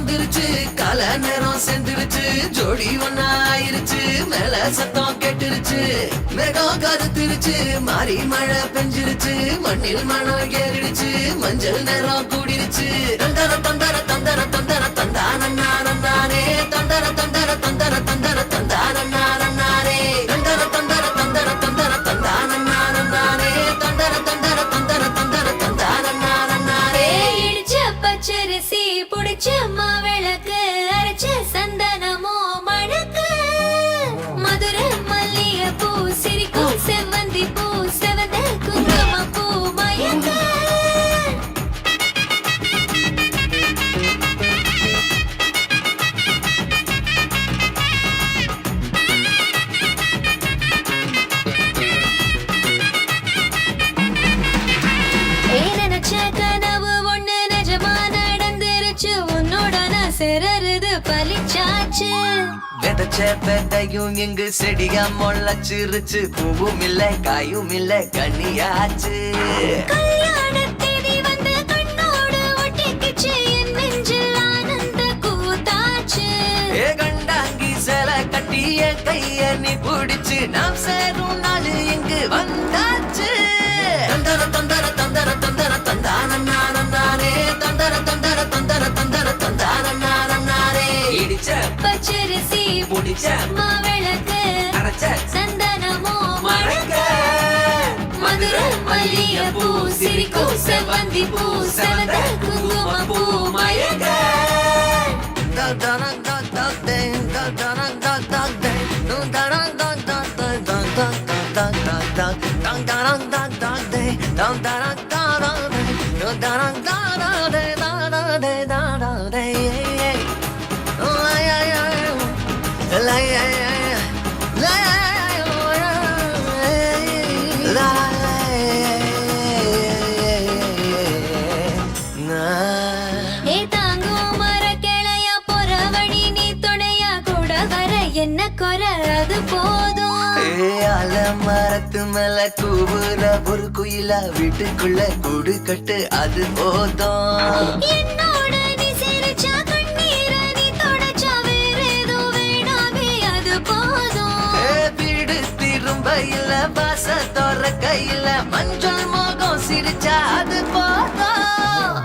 வந்துருச்சு கால நேரம் சேர்ந்துருச்சு ஜோடி ஒன்னா ஆயிருச்சு மேல சத்தம் கேட்டுருச்சு மேகம் கருத்துருச்சு மாறி மழை பெஞ்சிருச்சு மண்ணில் மனம் ஏறிடுச்சு மஞ்சள் நேரம் கூடிருச்சு தந்தர தந்தர தந்தர தந்தர தந்தானே தந்தர தந்தர தந்தர தந்தர தந்தானே தந்தர தந்தர தந்தர தந்தர தந்தானே தந்தர தந்தர தந்தர தந்தர தந்தானே இடிச்ச பச்சரிசி புடிச்ச மாவிளக்கு அரைச்ச சந்தனமோ மணக்கு மதுர மல்லிகை பூ சிரிக்கும் செவ்வந்தி பூ செவந்த குங்கும பூ மயக்க பலிச்சாச்சு விதைச்ச விதையும் இங்கு செடியா முளைச்சிருச்சு பூவும் இல்ல காயும் இல்ல கனியாச்சு கல்யாண தேதி வந்து கண்ணோடு ஒட்டிக்கிச்சு என் நெஞ்சில் ஆனந்த கூத்தாச்சு ஏ கண்டாங்கி சில கட்டிய கைய நீ பிடிச்சு நாம் சேரும் நாள் இங்கு வந்தாச்சு தந்தர தந்தர தந்தர தந்தர தந்தானே தந்தர தந்தர தந்தர தந்தர தந்தானே இடிச்ச பச்சரிசி முடிச்ச மாவிளக்கு அரைச்ச சந்தனமோ மணக்க மதுர மல்லிகை பூ சிரிக்கும் செவ்வந்தி பூ செவந்த குங்கும பூ மயக்க என்ன குறை அது போதும் மரத்து மேல கூவுற ஒரு குயிலா வீட்டுக்குள்ள கூடு கட்டு அது போதும் என்னோட நீ சிரிச்சா கண்ணீரை நீ தொடச்சா வேற ஏதோ வேணாமே அது போதும் வீடு திரும்ப இல்ல பாச தோற கையில மஞ்சள் மோகம் சிரிச்சா அது போதும்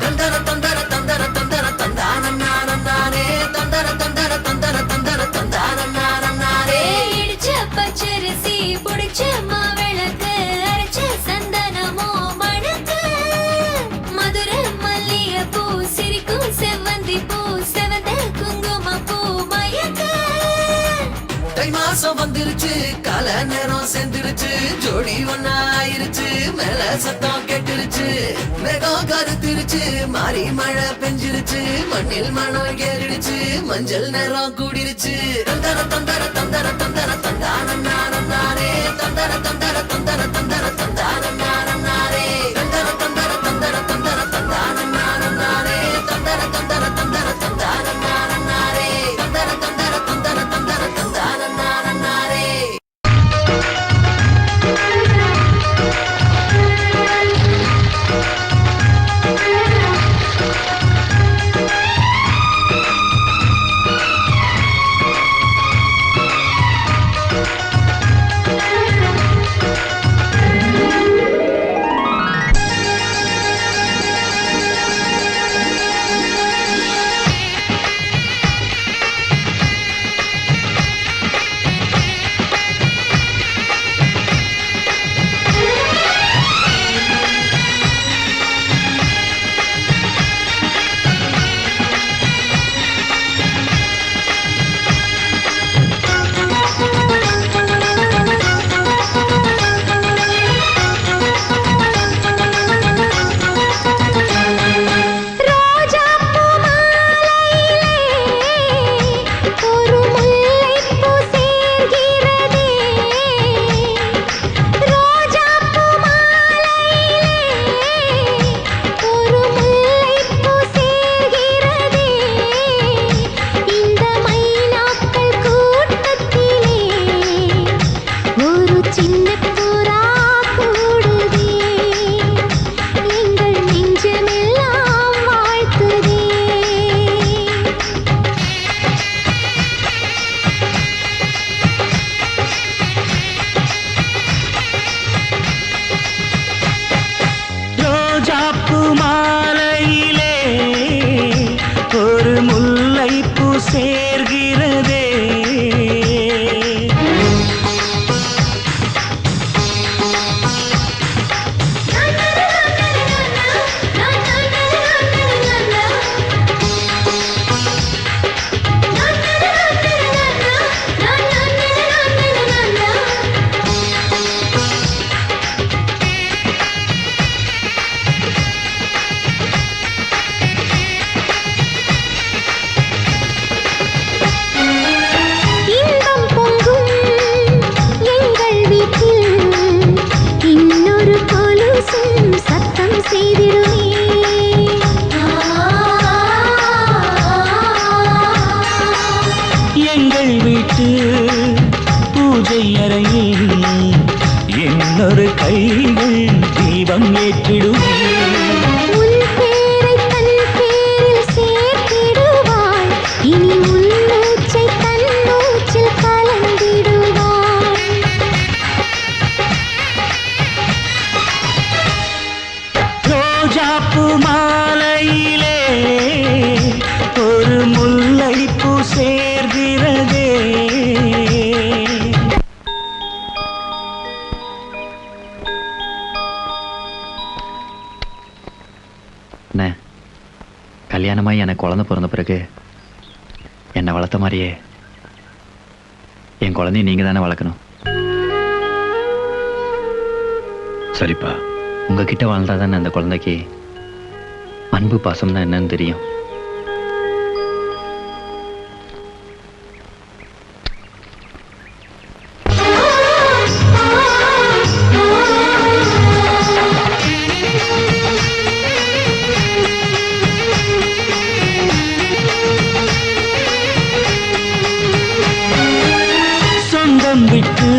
தந்தர தந்தர தந்தர தந்தர தந்தானே தந்தர தந்தர தந்தர தந்தர தந்தானே இடிச்ச பச்சரிசி புடிச்ச மாவிளக்கு அரைச்ச சந்தனமோ மணக்கு மதுர மல்லிகை பூ சிரிக்கும் செவ்வந்தி பூ செவந்த குங்கும பூ மயக்க தை மாசம் வந்துருச்சு கால நேரம் சேர்ந்துருச்சு ஜோடி ஒன்னா ஆயிருச்சு மேல சத்தம் கேட்டுருச்சு மேகம் கருத்துருச்சு மாறி மழை பெஞ்சிருச்சு மண்ணில் மனம் ஏறிடுச்சு மஞ்சள் நேரம் கூடிருச்சு தந்தர தந்தர தந்தர தந்தர தந்தானே தந்தர தந்தர தந்தர தந்தர தந்தானே தந்தர தந்தர தந்தர தந்தர தந்தானே தந்தர தந்தர தந்தர தந்தானே தந்தர தந்தர தந்தர தந்தர தந்தானே பூஜை அறையில் இன்னொரு கைகள் தீபம் ஏற்றிடுவே. உன் பேரை தன் பேரில் சேர்த்திடுவாய், இனி உன் மூச்சை தன் மூச்சில் கலந்திடுவாய். ரோஜாப்பூ மாலையிலே ஒரு முல்லைப்பூ சேர்கிறதே. கல்யாணமாய் எனக்கு குழந்தை பிறந்த பிறகு என்னை வளர்த்த மாதிரியே என் குழந்தைய நீங்க தானே வளர்க்கணும். சரிப்பா. உங்ககிட்ட வாழ்ந்தாதானே அந்த குழந்தைக்கு அன்பு பாசம்னா என்னன்னு தெரியும். சொந்தம் விட்டு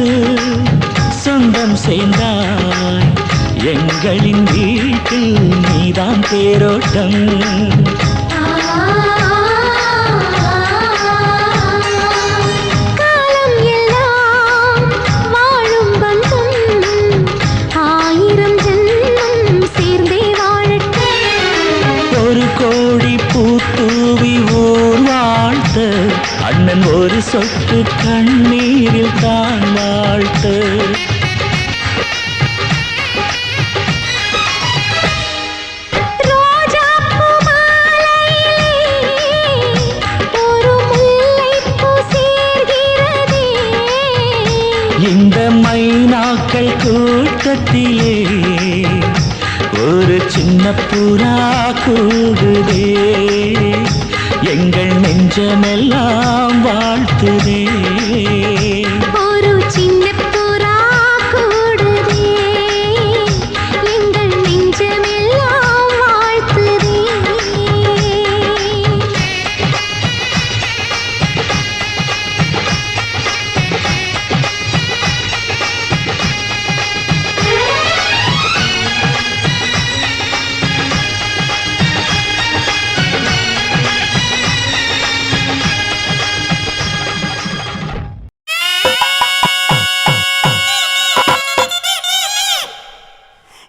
சொந்தம் சேர்ந்தாய், எங்களின் வீட்டில் நீதான் தேரோட்டம். காலம் எல்லாம் வாழும் பந்தம், 1000 ஜென்மம் சேர்ந்தே வாழட்டும். ஒரு கோடி பூத்தூவி ஊர் வாழ்த்து, அண்ணன் ஒரு சொட்டு கண்ணீரில் தான் வாழ்த்து. ரோஜாப்பூ மாலையிலே ஒரு முல்லைப்பூ சேர்கிறதே. இந்த மைனாக்கள் கூட்டத்திலே ஒரு சின்ன புறா கூடுதே. எங்கள் நெஞ்சமெல்லாம் வாழ்த்துதே. ஒரு சின்ன புறா கூடுதே, எங்கள் நெஞ்சமெல்லாம் வாழ்த்துதே.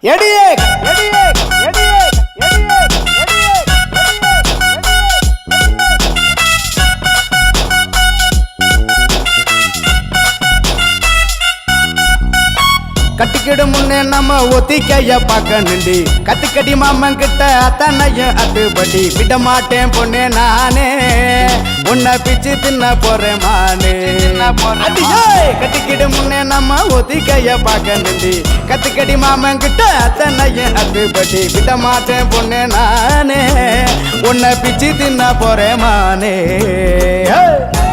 எடியேக் எடியேக் எடியேக் எடியேக் எடியேக் கட்டிக்கிடு முன்னே நம்ம ஒத்திக்கைய பார்க்கணுண்டி. கத்துக்கடி மாமன் கிட்ட அத்தனையும் அத்துப்படி விட மாட்டேன் பொண்ணே நானே, உன்னை பிச்சு தின்ன போறேன் மானே. அடியே கட்டிக்கிடு முன்னே நம்ம ஒத்திக்கைய பார்க்கணுண்டி. கத்துக்கடி மாமன் கிட்ட அத்தனையும் அத்துப்படி விட மாட்டேன் பொண்ணே நானே, உன்னை பிச்சு தின்ன போறேன் மானே.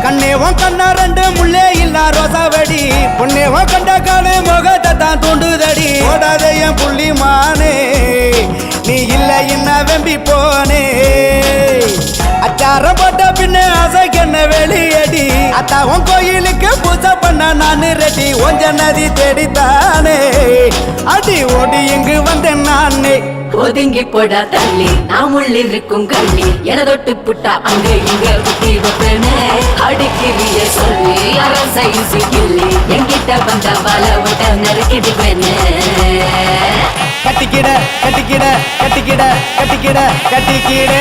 கண்ணேவன் கண்ணா 2 முள்ளே இல்லா ரோசாவடி, பொன்னேவன் கண்ட காலு முகத்தை தான் தூண்டுதடி. ஓடாத என் புள்ளி மானே, நீ இல்ல என்ன வெம்பி போனே. அச்சாரம் போட்ட பின்ன அசைக்கண்ண வெளியடி, அத்தாவும் கோயிலுக்கு பூஜை பண்ண நானு ரெடி. ஒஞ்ச நதி தேடித்தானே அடி ஓடி இங்கு வந்தேன் நானே. ஒதுங்கி போடா தள்ளி, நாம் உள்ளிருக்கும் கள்ளி, என தொட்டு புட்டா அங்க இங்க குட்டி வைப்பேனே. அடிக்கிறிய சொல்லி அரசைசி கிள்ளி, என்கிட்ட வந்த வல விட்ட நறுக்கிடுவேனே. கட்டிக்கிட கட்டிக்கிட கட்டிக்கிட கட்டிக்கிட கட்டிக்கிட.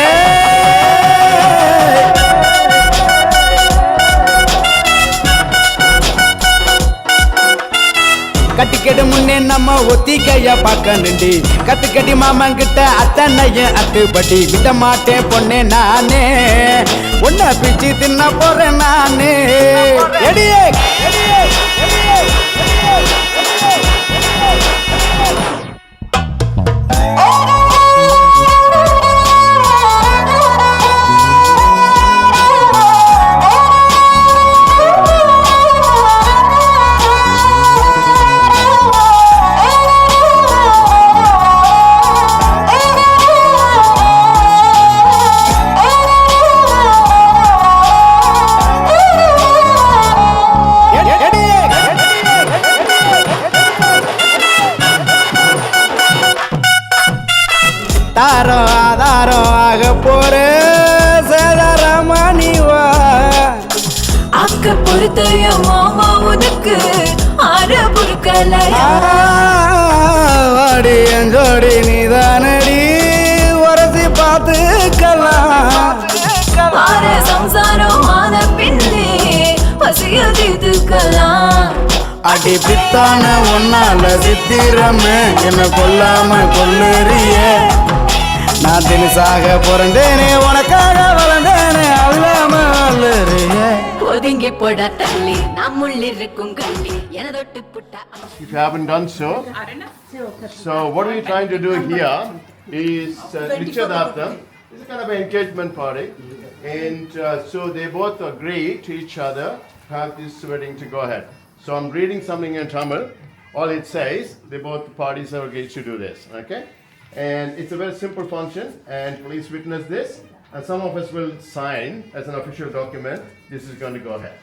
கட்டிக்கடி முன்னே நம்ம ஒத்திக்கைய பார்க்கணுண்டி. கத்துக்கடி மாமன் கிட்ட அத்தனையும் அத்துப்படி விட மாட்டேன் பொண்ணே நானே, உன்னை பிச்சு தின்ன போறேன் நானே. எடியே எடியே எடியே முத்தைய மாமா உனக்கு ஆற பொறுக்கலையா வாடி எஞ்சோடி நீதானடி உரசி பார்த்துக்கலாம் ஆற சம்சாரம் ஆன பின்னே பசிய தீர்த்துக்கலாம் அடி பித்தான ஒன்னால சித்திரமே என்ன கொல்லாம கொல்லுறிய நான் தினசாக பிறந்தேனே உனக்காக வளர்ந்தேனே அல்லாம வல்லுறிய ஒதுங்கி போட தள்ளி நம்முள்ளிருக்கும் கள்ளி என தொட்டு புட்டா If you haven't done so, what we're trying to do here is Nichyadartham. It's kind of an engagement party, and so they both agree to each other have this wedding to go ahead. So I'm reading something in Tamil. All it says, they both parties are agreed to do this. Okay, and it's a very simple function. And please witness this. And some of us will sign as an official document. This is going to go ahead.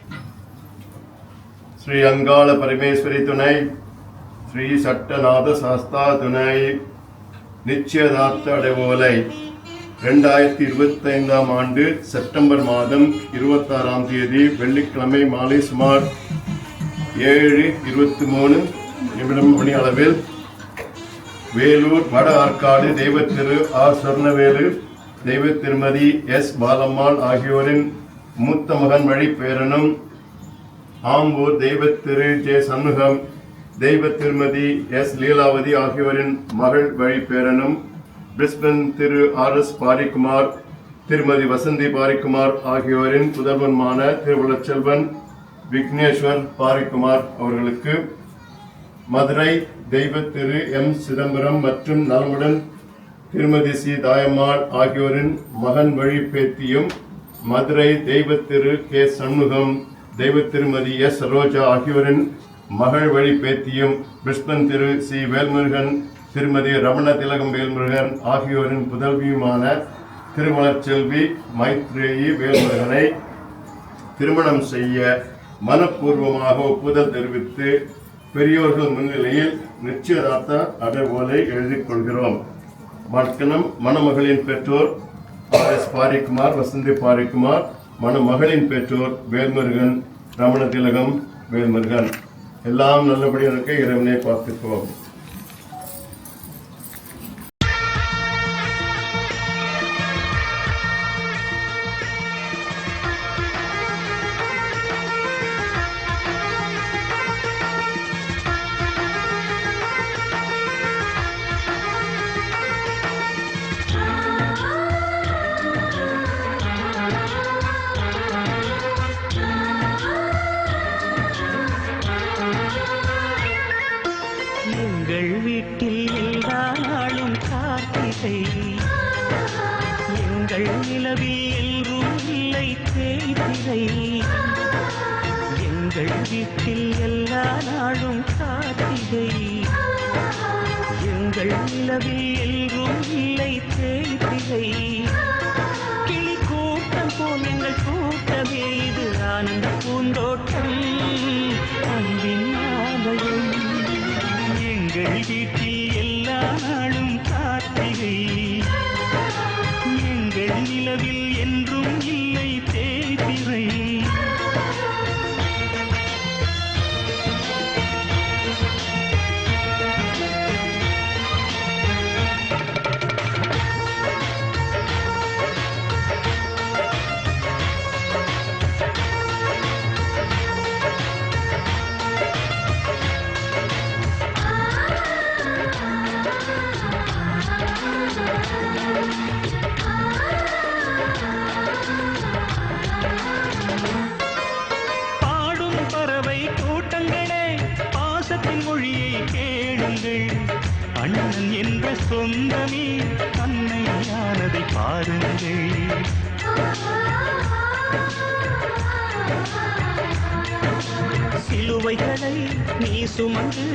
Sri Angala Parameswari Tunai, Sri Sattanada Sasta Tunai, Nichyadartha Adevolai, 2025 ஆண்டு September மாதம் 26ஆம் தேதி வெள்ளிக்கிழமை மாலை சுமார் 7:23 நிமிடம் மணி அளவில் வேலூர் வட ஆற்காடு தெய்வ திரு ஆர் சொர்ணவேலு தெய்வ திருமதி எஸ் பாலம்மாள் ஆகியோரின் மூத்த மகன் வழி பேரனும் ஆம்பூர் தெய்வ திரு ஜே சண்முகம் தெய்வ திருமதி எஸ் லீலாவதி ஆகியோரின் மகள் வழி பேரனும் பிரிஸ்பன் திரு ஆர் எஸ் பாரிக்குமார் திருமதி வசந்தி பாரிக்குமார் ஆகியோரின் புதல்வன்மான திருவுளச்செல்வன் விக்னேஸ்வர் பாரிக்குமார் அவர்களுக்கு மதுரை தெய்வ திரு எம் சிதம்பரம் மற்றும் நலமுடன் திருமதி சி தாயம்மாள் ஆகியோரின் மகன் வழி பேத்தியும் மதுரை தெய்வ திரு கே சண்முகம் தெய்வ திருமதி எஸ் சரோஜா ஆகியோரின் மகள் வழி பேத்தியும் பிரிஸ்பன் திரு சி வேல்முருகன் திருமதி ரமண திலகம் வேல்முருகன் ஆகியோரின் புதல்வியுமான திருமலர்ச்செல்வி மைத்ரேயி வேல்முருகனை திருமணம் செய்ய மனப்பூர்வமாக ஒப்புதல் தெரிவித்து பெரியோர்கள் முன்னிலையில் நிச்சயதார்த்த அடைவோலை எழுதிக் கொள்கிறோம். மணக்கணம் மணமகளின் பெற்றோர் ஆர் எஸ் பாரிக்குமார் வசந்தி பாரிக்குமார், மணமகளின் பெற்றோர் வேல்முருகன் ரமண திலகம் வேல்முருகன். எல்லாம் நல்லபடியாக இருக்க இறைவனை பார்த்துக்குவோம். எங்கள் வீட்டில் எல்லா நாளும் கார்த்திகை, எங்கள் நிலவில் எல்லோரும் இல்லை தேய்திரை. எங்கள் வீட்டில் எல்லா நாளும் கார்த்திகை, எங்கள் நிலவில் எல்லோரும் இல்லை தேய்திரை. கிளி கூட்டம் போல் எங்கள் கூட்டமே இது ஆனந்த பூந்தோட்டம் அன்பின் ஆலயம். எங்கள் வீட்டில் எல்லா நாளும் கார்த்திகை, எங்கள் நிலவில் என்றும் இல்லை தேய்திரை. பாடும் பறவை கூட்டங்களே பாசத்தின் மொழியை கேளுங்கள். அண்ணன் என்ற சொந்தமே அன்னையானதை பாருங்கள். சிலுவைகளை நீ சுமந்து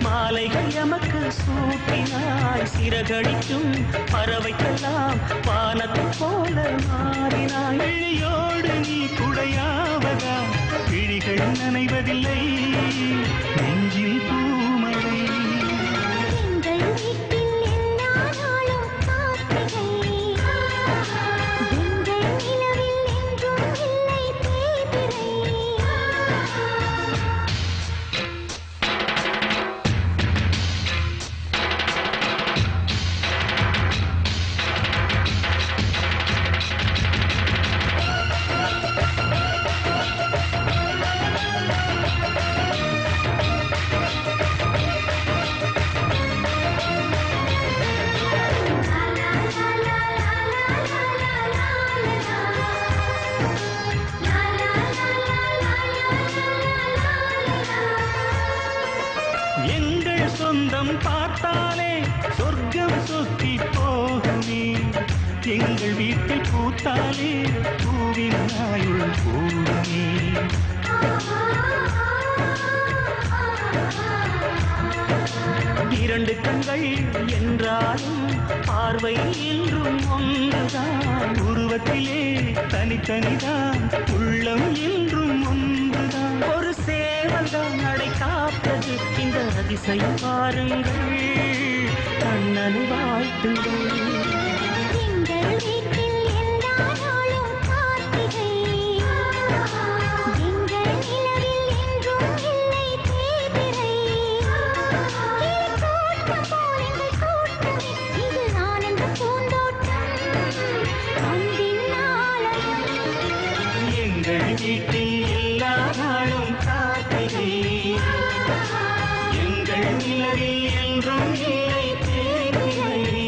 மாலைகள் எமக்கு சூட்டினாய். சிறகடிக்கும் பறவைக்கெல்லாம் வானத்தை போல மாறினாய். விழியோடு நீ குடையாவதா, விழிகள் நனைவதில்லை நெஞ்சில் பூமழை. எங்கள் வீட்டில் எல்லா நாளும் கார்த்திகை, எங்கள் நிலவில் என்றும் இல்லை தேய்பிறை. சொந்தம் பார்த்தாலே சொர்க்கம் சொத்தி போகுமே எங்கள் வீட்டில் பூத்தாலே பூவின் ஆயுள் கூடுமே இரண்டு கண்கள் என்றாலும் பார்வை என்றும் ஒன்றுதான் உருவத்திலே தனித்தனிதான் உள்ளம் என்றும் ஒன்றுதான் ஒரு சேவல்தான் நடை காப்பது இந்த அதிசயம் பாருங்கள் கண்ணனை வாழ்த்துங்கள் எங்கள் வீட்டில் எல்லா நாளும் கார்த்திகை எங்கள் நிலவில் என்றும் இல்லை தேய்பிறை தோட்டம் போல் எங்கள் தோட்டமே இது ஆனந்த பூந்தோட்டம் அன்பின் ஆலயம் எங்கள் வீட்டில் எல்லா நாளும் காத்திரை எங்கள் நிலவில் என்றும் இல்லை தேய்பிறை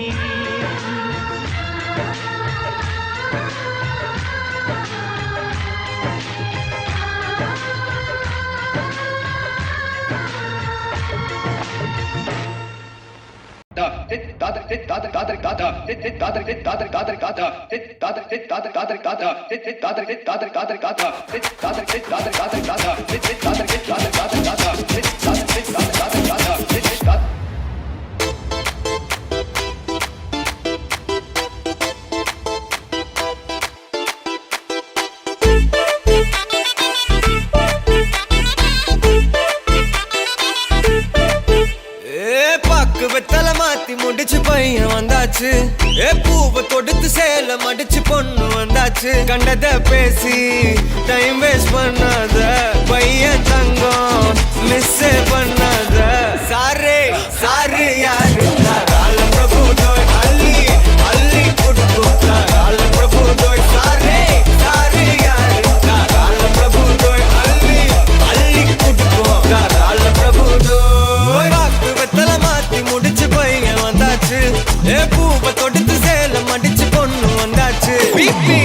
பாக்கு வெத்தல மாத்தி முடிச்சு பையன் வந்தாச்சு பூவை தொடுத்து சேல மடிச்சு பொண்ணு வந்தாச்சு கண்டத பேசி டைம் வேஸ்ட் பண்ணாத பையன் தங்கம் மிஸ் பண்ணாத சாரே சாரு யாரு காலம் பிரபு தோய் அள்ளி அள்ளி குடுக்கு காலம் பிரபு தோய் சாரே சாரு யாரு காலம் பிரபு தோய் அள்ளி அள்ளி குடுக்கு காலம் பிரபு தோய் பாக்கு வெத்தல மாத்தி முடிச்சு பையன் வந்தாச்சு பூவை தொடுத்து சேல மடிச்சு பொண்ணு வந்தாச்சு பிபி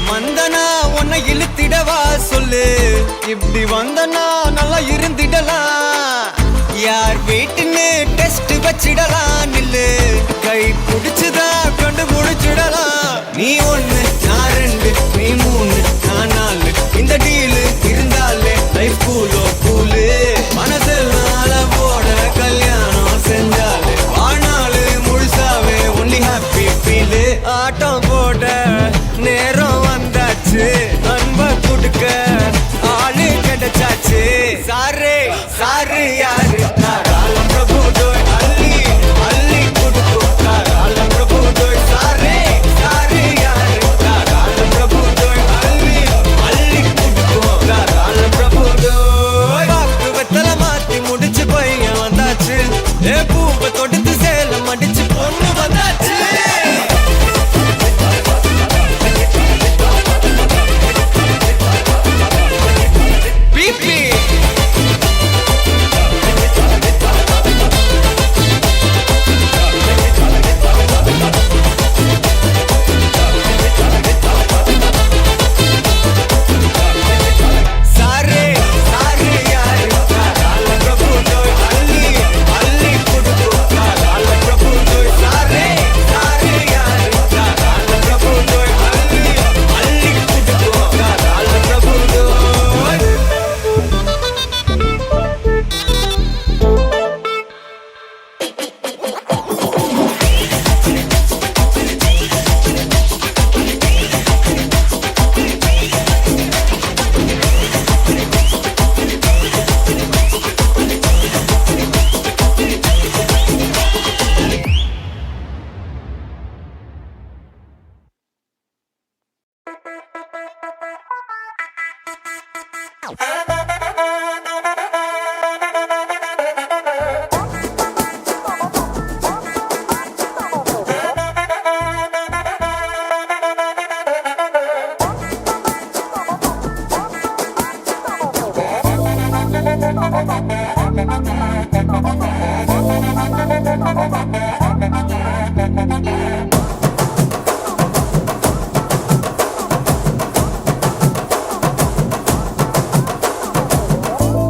மந்தனா உன்னை இழுத்திடவா சொல்லு இப்படி வந்தனா நல்லா இருந்திடலாம் யார் வீட்டுன்னு டெஸ்ட் வச்சிடலாம் நில்லு கை பிடிச்சுதா கொண்டு முடிச்சிடலாம் நீ ஒண்ணு நான் ரெண்டு நீ மூணு நான் நாலு இந்த டீலு இருந்தாலே லைஃப் கூலோ கூலு மனசெல்லாம் போட கல்யாணம் செஞ்சாலே வாழ்நாள் முழுசாவே ஒன்லி ஹாப்பி ஃபீலு ஆட்டம் போட நேரம் வந்தாச்சு அன்ப கொடுக்க ஆளு கிடைச்சாச்சு சாரே சாரு யாரு காலம் பிரபு தோய் அள்ளி அள்ளி கொடுக்கு காலம் பிரபு தோய் சாரே சாரு யாரு காலம் பிரபு தோய் அள்ளி அள்ளி கொடுக்கு காலம் பிரபு தோய் பாக்கு வெத்தல மாத்தி முடிச்சு பையன் வந்தாச்சு பூவை தொடுத்து சேல மடிச்சு பொண்ணு வந்தாச்சு பிபி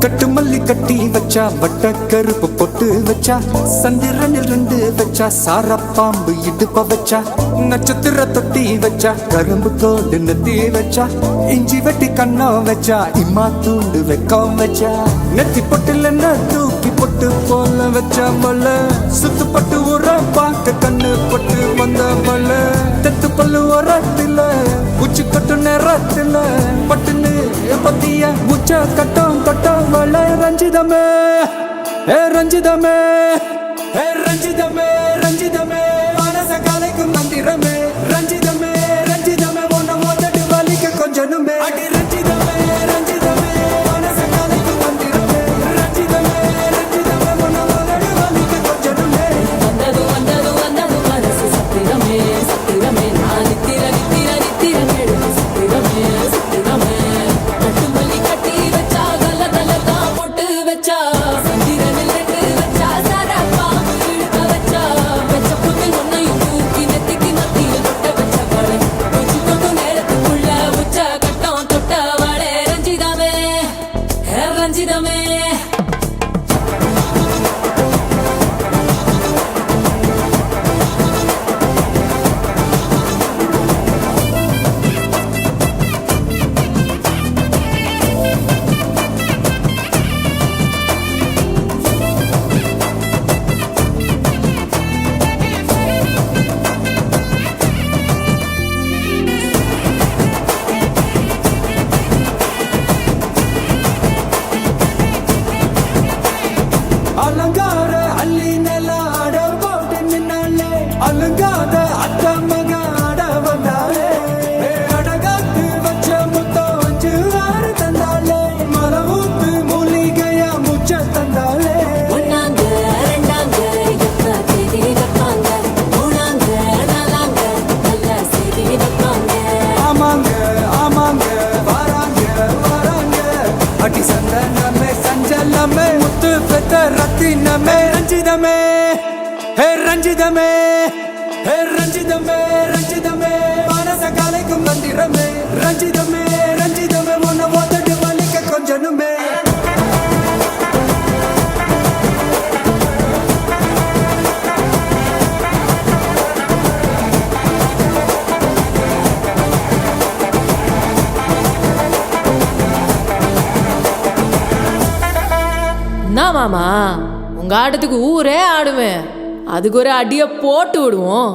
கட்டு மல்லி கட்டி வச்சா வட்ட கருப்பு பொட்டு வச்சா சந்திரனில் 2 வச்சா சார பாம்பு இடுப்ப வச்சா நட்சத்திர தொட்டி வச்சா கரும்பு தோடு நெத்தி வச்சா இஞ்சி வெட்டி கண்ணம் வச்சா இம்மா தூண்டு வெக்கம் வச்சா நெத்தி பொட்டுல தூக்கி பொட்டு போல வச்சா மல சுத்து பட்டு உர பார்க்க கண்ணு பொட்டு வந்த மல தெத்து பல்லு உரத்துல உச்சி கட்டு நேரத்துல பட்டுன்னு பத்திய உச்ச கட்டம் கட்டம் வள ரஞ்சிதமே ஏ ரஞ்சிதமே ஏ ரஞ்சிதமே ரஞ்சிதமே மனச கலைக்கும் மந்திரமே ரஞ்சிதமே ரஞ்சிதமே ஒன்ன மோதட்டு வலிக்க கொஞ்சனுமே அடி ரஞ்சிதமே ரஞ்சிதமே மனச கலைக்கும் மந்திரமே ரஞ்சிதமே ரஞ்சிதமே ஒன்ன மோதட்டு வலிக்க கொஞ்சனுமே வந்தது வந்தது வந்தது மனசு சத்திரமே சத்திரமே நான் நித்திர நித்திர நித்திர கேடு சத்திரமே சத்திரமே கட்டு மல்லி கட்டி வச்சா கல கல தான் பொட்டு வச்சா சந்திரனில் 2 வச்சா சாரா பாம்பு இழுக்க வச்சா வச்ச பொட்டு ஒன்னையும் தூக்கி நெத்திக்கு மத்தியில் தொட்ட வச்ச வாழை உச்சி கொண்டு நேரத்துக்குள்ள உச்ச கட்டம் தொட்ட வாழை ரஞ்சிதமே ரஞ்சிதமே அலங்கார அள்ளி நில ஆட போட்டு நின்னாலே அலங்காத அத்த மக ஆட வந்தாலே அடகாத்து வச்ச முத்தம் 5 6 தந்தாலே மலை ஊத்து மூலிகையா முச்ச தந்தாலே ஒன்னாங்க ரெண்டாங்க எப்ப தேதி வைப்பாங்க மூணாங்க நாலாங்க நல்ல செய்தி வைப்பாங்க ஆமாங்க ஆமாங்க வராங்க வராங்க அடி சந்தனமே சஞ்சலமே முத்து பெத்த ரத்தினமே ரஞ்சிதமே ஹே ரஞ்சிதமே ஹே ரஞ்சிதமே ரஞ்சிதமே மனச கலைக்கும் மந்திரமே ரஞ்சிதமே ரஞ்சிதமே உன்னை ஓதட்டு வலிக்க கொஞ்சனுமே என்ன மாமா உங்க ஆட்டத்துக்கு ஊரே ஆடுவேன் அதுக்கு ஒரு அடிய போட்டு விடுவோம்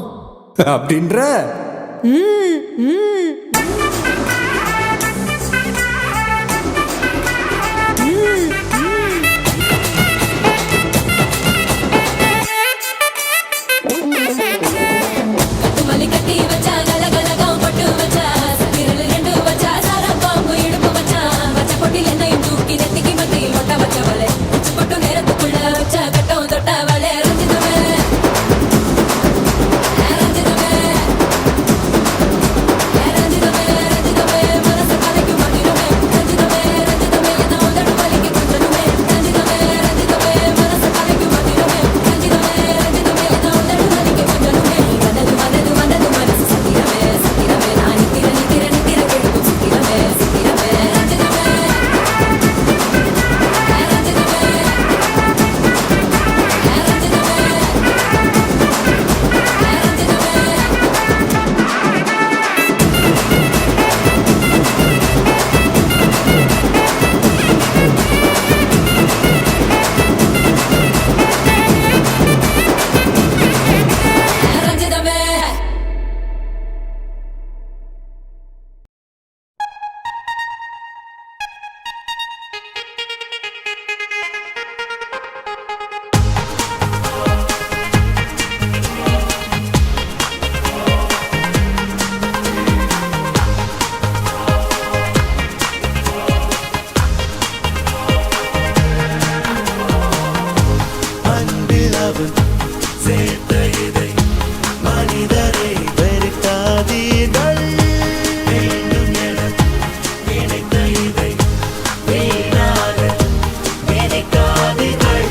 அப்படின்ற ம், ம். கட்டு மல்லி கட்டி வச்சா கல கலகம் பட்டு வச்சா சந்திரனில் 2 வச்சா சாரா பாம்பு இடுப்பு வச்சா வச்ச பொட்டில் என்னையும் தூக்கி நெத்திக்கு மத்தியில் ஒட்ட வச்ச வலை உச்சி கொட்டு நேரத்துக்குள்ள உச்ச கட்டம் தொட்ட வலை ரஞ்சிதமே ரஞ்சிதமே ரஞ்சிதமே ரஞ்சிதமே மனச கலைக்கும் மந்திரமே ரஞ்சிதமே ரஞ்சிதமே என்ன உதடு வலிக்க கொஞ்சனுமே ரஞ்சிதமே ரஞ்சிதமே மனச கலைக்கும் மந்திரமே ரஞ்சிதமே ரஞ்சிதமே என்ன உதடு வலிக்க கொஞ்சனுமே வந்தது வந்தது வந்தது மனசு சத்திரமே சத்திரமே நான் நித்திர நித்திர நித்திர கேட்கும் சத்திரமே சத்திரமே ரஞ்சிதமே ரஞ்சிதமே ரஞ்சிதமே அன்பில் அவன் சேர்த்த இதை மனிதரை வெறுக்காதீர்கள் வேண்டும் என நினைத்த இதை வீணாக நினைக்காதீர்கள்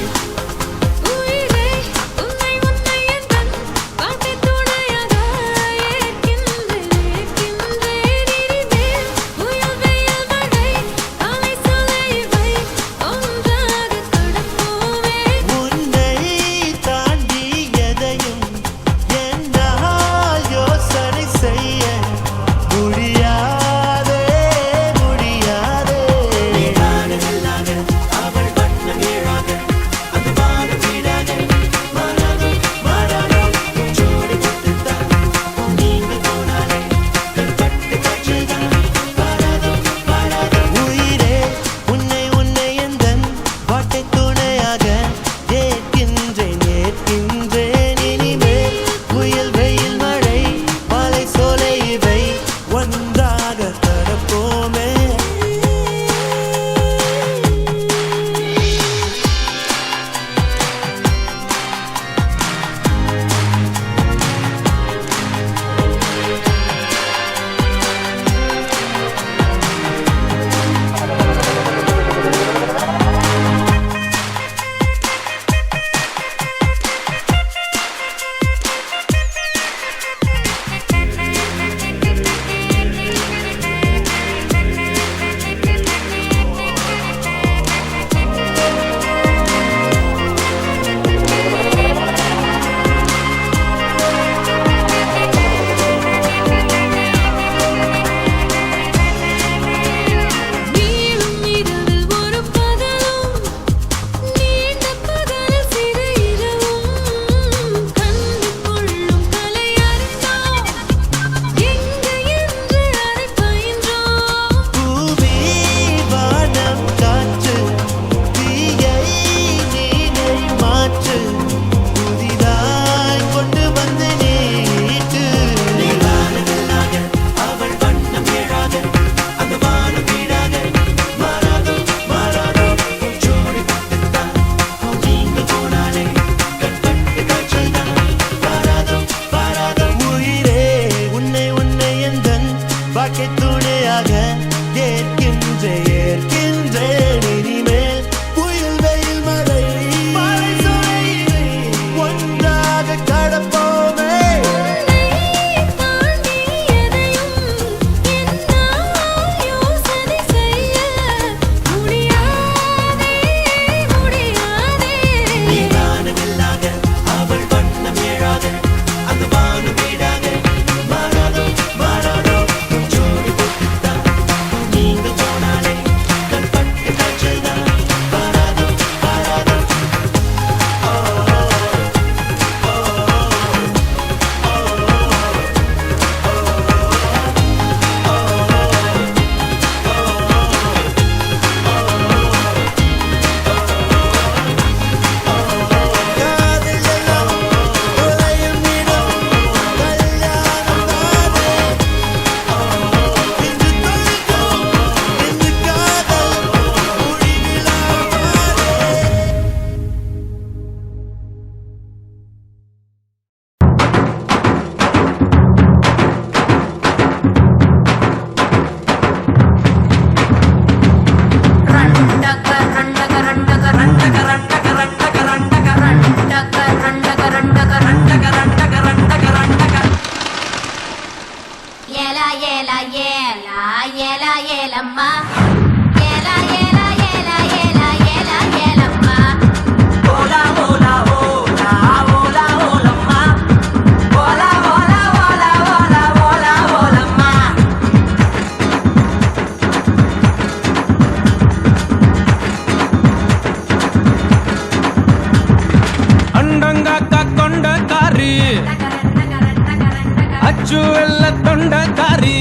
அச்சு வெள்ள தொண்டக்காரி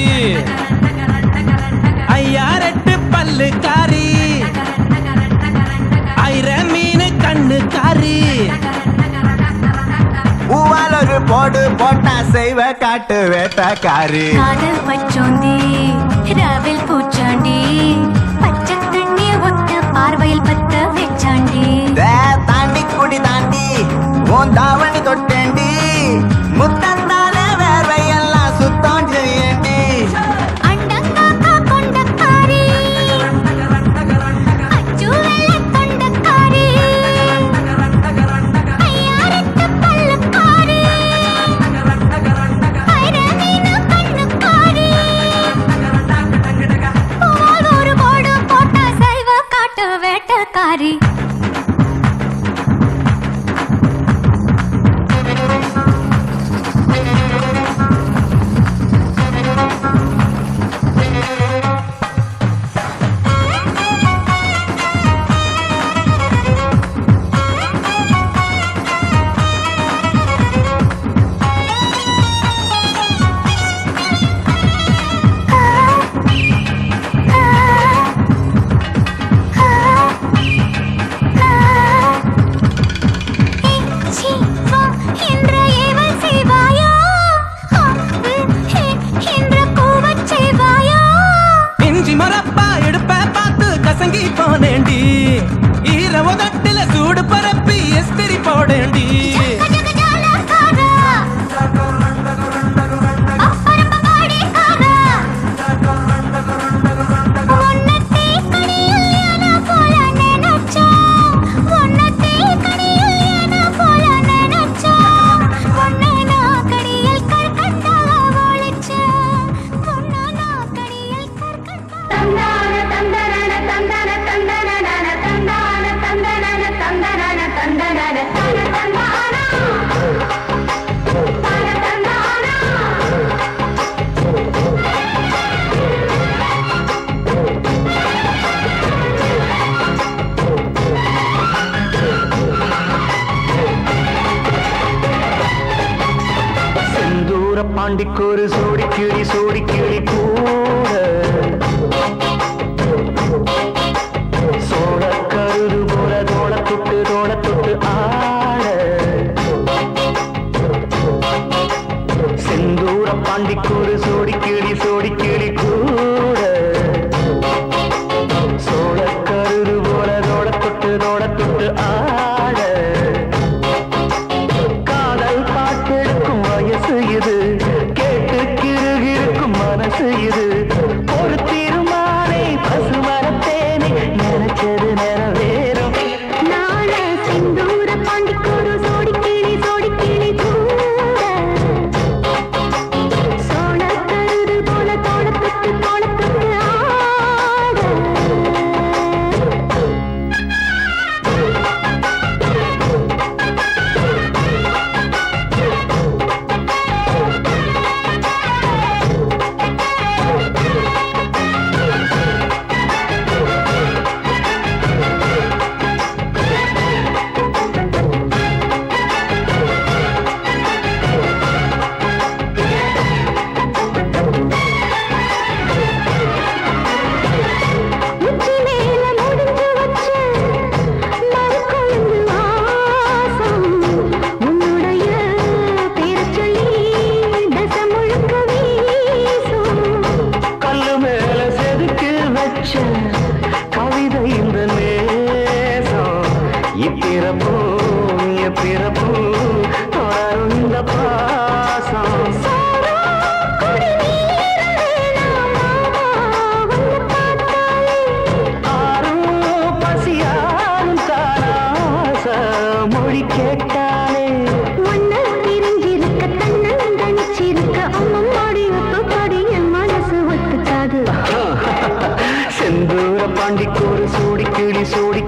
ஐயாரெட்டு பல்லுக்காரி ஐர மீன் கண்ணுக்காரி பூவால் ஒரு போடு போட்டா செய்வ காட்டு வேட்டக்காரி காதல் பச்சோந்தி ராவில் பூச்சாண்டி பச்சை தண்ணி ஒத்த பார்வையில் பத்த வெச்சாண்டி தாண்டி குடி தாண்டி உன் தாவணி தொட்டேண்டி முத்தந்தான வேர்வையெல்லாம் சுத்தம் செய்யண்டி அண்டங்காக்கா கொண்டக்காரி அச்சு வெள்ள தொண்டக்காரி ஐயாரெட்டு பல்லுக்காரி ஐர மீன் கண்ணுக்காரி பூவால் ஒரு போடு போட்டா சைவ காட்டு வேட்டக்காரி இஞ்சி மரப்பா எடுப்ப பார்த்து கசங்கி போனேண்டி ஈரவ தட்டில சூடு பரப்பி எஸ்திரி போடேண்டி பாண்டிக்கொரு சோடி கிளி கூட சோழ கருது போல தோள தொட்டு ஆட செந்தூர பாண்டிக்கொரு சோடி கிளி கூட சோழ கருது போல தோள தொட்டு ஆட காதல் பாட்டெடுக்கும் வயசு இது கேட்டு கிருகிருக்கும் மனசு இது ஒரு தீர்மானை பசுமரத்தேனே நினைச்சது நிறைவேறும் சிந்தூர பாண்டிக்கொரு சோடி கிளி கூட சோழ கருது போல தோளத்துக்கு ஆட கவிதை இந்த நேசம் இப்பிறப்போ எப்பிறப்போ தொடரும் இந்த பாசம் ஆரும் பசியாரும் தாராச மொழி கேட்டாலே ஒன்னு பிரிஞ்சிருக்க தன்னன் தனிச்சிருக்க அம்மம்மாடி ஒத்துப்படி என் மனசு ஒத்துக்காது செந்தூர பாண்டிக்கொரு சோடி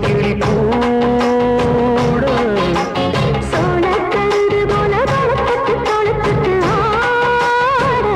கிளி கூட சோழ கருது போல தோளத்துக்கு ஆட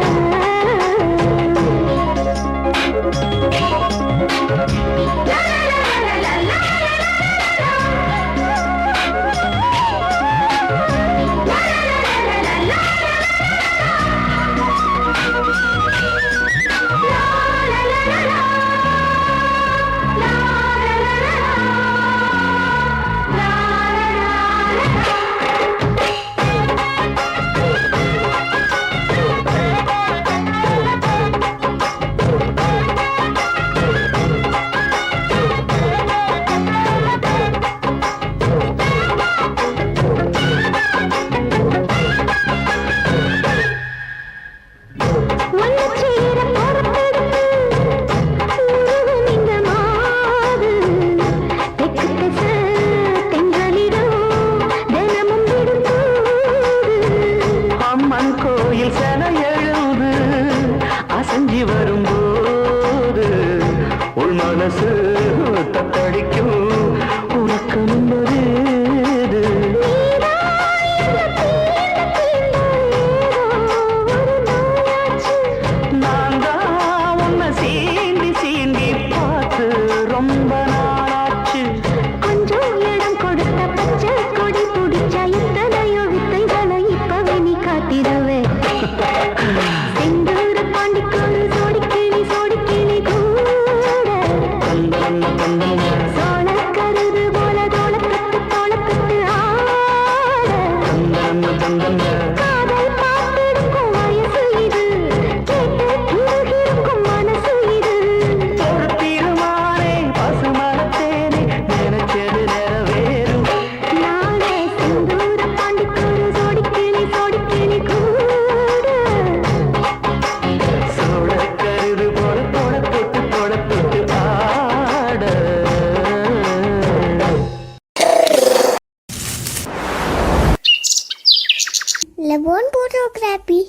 Levon photography.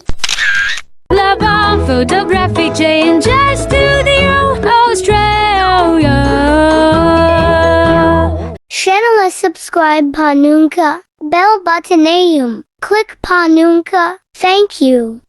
Levon photography changes studio Australia. Channel subscribe Panunka. Bell button click Panunka. Thank you.